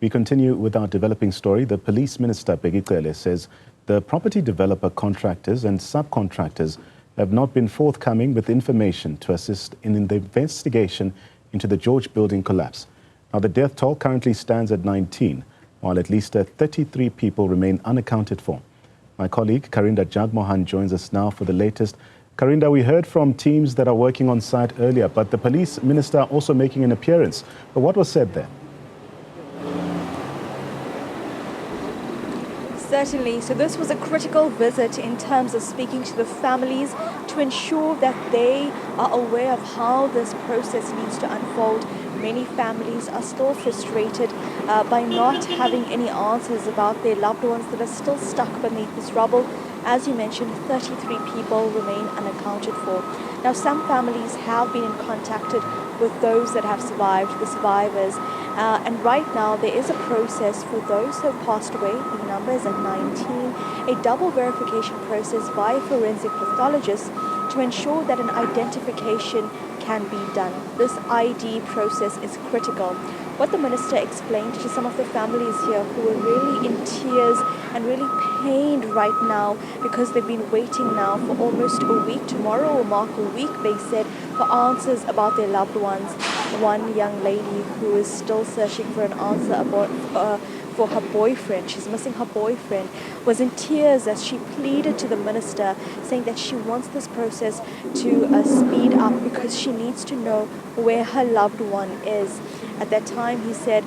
We continue with our developing story. The Police Minister Bheki Cele says the property developer contractors and subcontractors have not been forthcoming with information to assist in the investigation into the George building collapse. Now, the death toll currently stands at 19, while at least 33 people remain unaccounted for. My colleague Karinda Jagmohan joins us now for the latest. Karinda, we heard from teams that are working on site earlier, but the police minister also making an appearance. But what was said there? Certainly. So this was a critical visit in terms of speaking to the families to ensure that they are aware of how this process needs to unfold. Many families are still frustrated by not having any answers about their loved ones that are still stuck beneath this rubble. As you mentioned, 33 people remain unaccounted for. Now, some families have been in contact with those that have survived, the survivors. And right now, there is a process for those who have passed away. The number is at 19. A double verification process by forensic pathologists to ensure that an identification can be done. This ID process is critical. What the minister explained to some of the families here who are really in tears and really pained right now because they've been waiting now for almost a week. Tomorrow will mark a week, they said, for answers about their loved ones. One young lady who is still searching for an answer about for her boyfriend, she's missing her boyfriend, was in tears as she pleaded to the minister, saying that she wants this process to speed up because she needs to know where her loved one is. At that time, he said,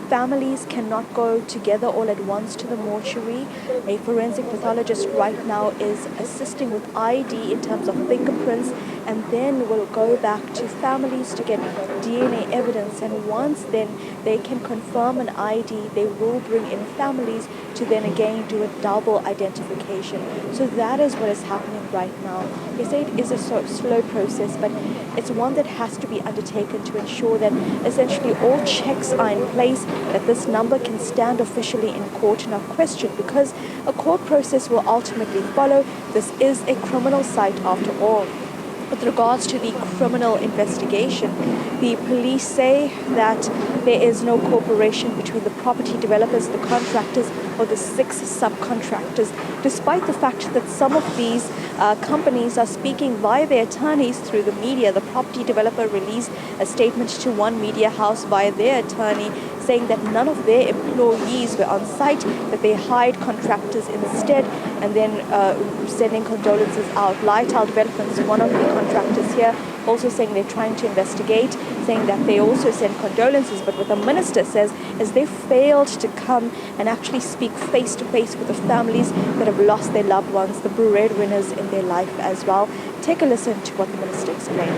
families cannot go together all at once to the mortuary. A forensic pathologist right now is assisting with ID in terms of fingerprints, and then will go back to families to get DNA evidence. And once then they can confirm an ID, they will bring in families to then again do a double identification. So that is what is happening right now. They say it is a slow process, but it's one that has to be undertaken to ensure that essentially all checks are in place, that this number can stand officially in court and are questioned, because a court process will ultimately follow. This is a criminal site after all. With regards to the criminal investigation, the police say that there is no cooperation between the property developers, the contractors, or the 6 subcontractors, despite the fact that some of these companies are speaking via their attorneys through the media. The property developer released a statement to one media house via their attorney, saying that none of their employees were on site, that they hired contractors instead, and then sending condolences out. Lightout Developments, one of the contractors here, also saying they're trying to investigate, saying that they also send condolences. But what the minister says is they failed to come and actually speak face to face with the families that have lost their loved ones, the breadwinners in their life as well. Take a listen to what the minister explained.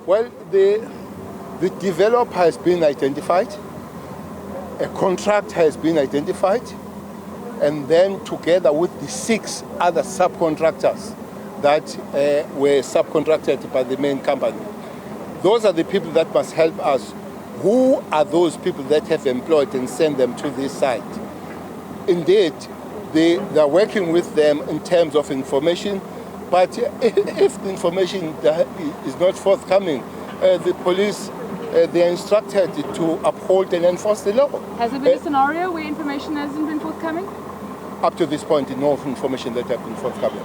Well, the developer has been identified, a contract has been identified, and then together with the 6 other subcontractors that were subcontracted by the main company. Those are the people that must help us. Who are those people that have employed and sent them to this site? Indeed, they are working with them in terms of information, but if the information is not forthcoming, the police, they are instructed to uphold and enforce the law. Has there been a scenario where information hasn't been forthcoming? Up to this point, no information that has been forthcoming.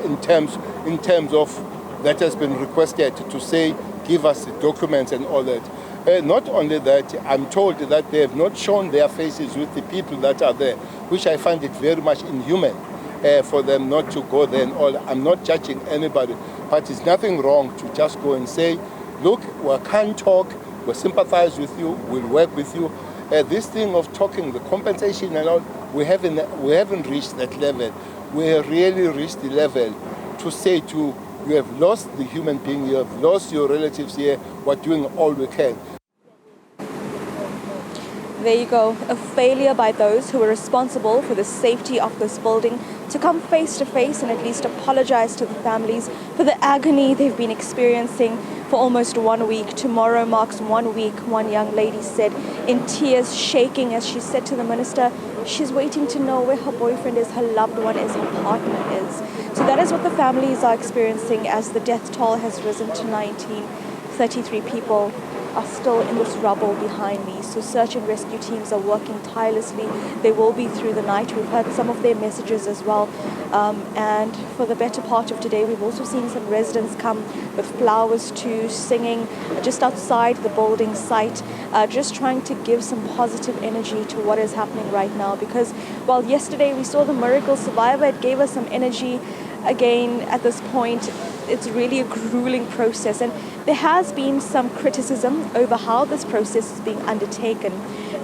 In terms of that has been requested to say, give us the documents and all that. Not only that, I'm told that they have not shown their faces with the people that are there, which I find it very much inhuman for them not to go there and all. I'm not judging anybody, but it's nothing wrong to just go and say, look, we can't talk, we sympathize with you, we'll work with you. This thing of talking, the compensation and all, we haven't reached that level. We have really reached the level to say to you have lost the human being, you have lost your relatives here, we're doing all we can. There you go, a failure by those who were responsible for the safety of this building to come face to face and at least apologize to the families for the agony they've been experiencing for almost 1 week. Tomorrow marks 1 week, one young lady said, in tears, shaking, as she said to the minister, she's waiting to know where her boyfriend is, her loved one is, her partner is. So that is what the families are experiencing as the death toll has risen to 19. 33 people are still in this rubble behind me. So search and rescue teams are working tirelessly. They will be through the night. We've heard some of their messages as well. And for the better part of today, we've also seen some residents come with flowers too, singing just outside the building site, just trying to give some positive energy to what is happening right now. Because while yesterday we saw the miracle survivor, it gave us some energy. Again, at this point, it's really a grueling process, and there has been some criticism over how this process is being undertaken,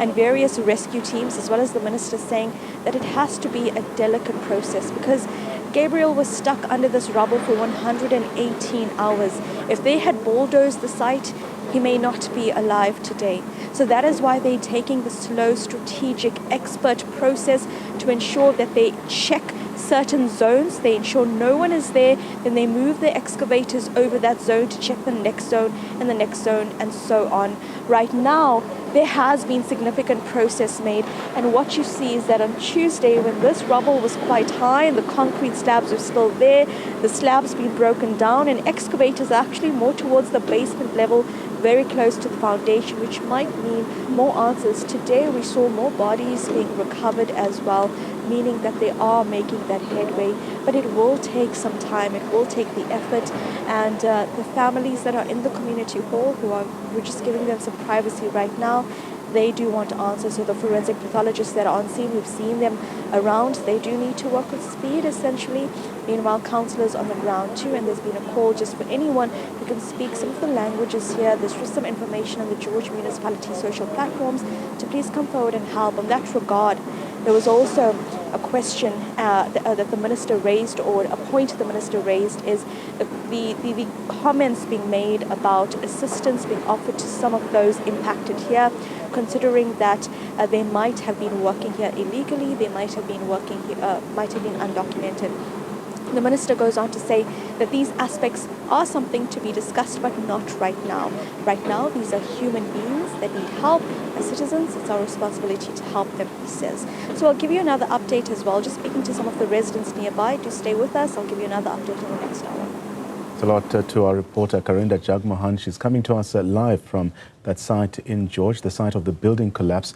and various rescue teams as well as the minister saying that it has to be a delicate process because Gabriel was stuck under this rubble for 118 hours. If they had bulldozed the site, he may not be alive today. So that is why they're taking the slow, strategic, expert process to ensure that they check certain zones, they ensure no one is there, then they move the excavators over that zone to check the next zone and the next zone and so on. Right now, there has been significant progress made, and what you see is that on Tuesday, when this rubble was quite high and the concrete slabs were still there, the slabs been broken down and excavators are actually more towards the basement level, very close to the foundation, which might mean more answers. Today we saw more bodies being recovered as well, meaning that they are making that headway, but it will take some time, it will take the effort, and the families that are in the community hall we're just giving them some privacy right now. They do want answers. So the forensic pathologists that are on scene, we've seen them around, they do need to work with speed essentially. Meanwhile, counsellors on the ground too, and there's been a call just for anyone who can speak some of the languages here. There's just some information on the George Municipality social platforms to please come forward and help. In that regard, there was also a question that the minister raised, or a point the minister raised, is the comments being made about assistance being offered to some of those impacted here, considering that they might have been working here illegally, they might have been working here, might have been undocumented. The minister goes on to say that these aspects are something to be discussed, but not right now. Right now, these are human beings that need help. As citizens, it's our responsibility to help them, he says. So I'll give you another update as well, just speaking to some of the residents nearby. Do stay with us. I'll give you another update in the next hour. Thanks a lot to our reporter, Karinda Jagmohan. She's coming to us live from that site in George, the site of the building collapse.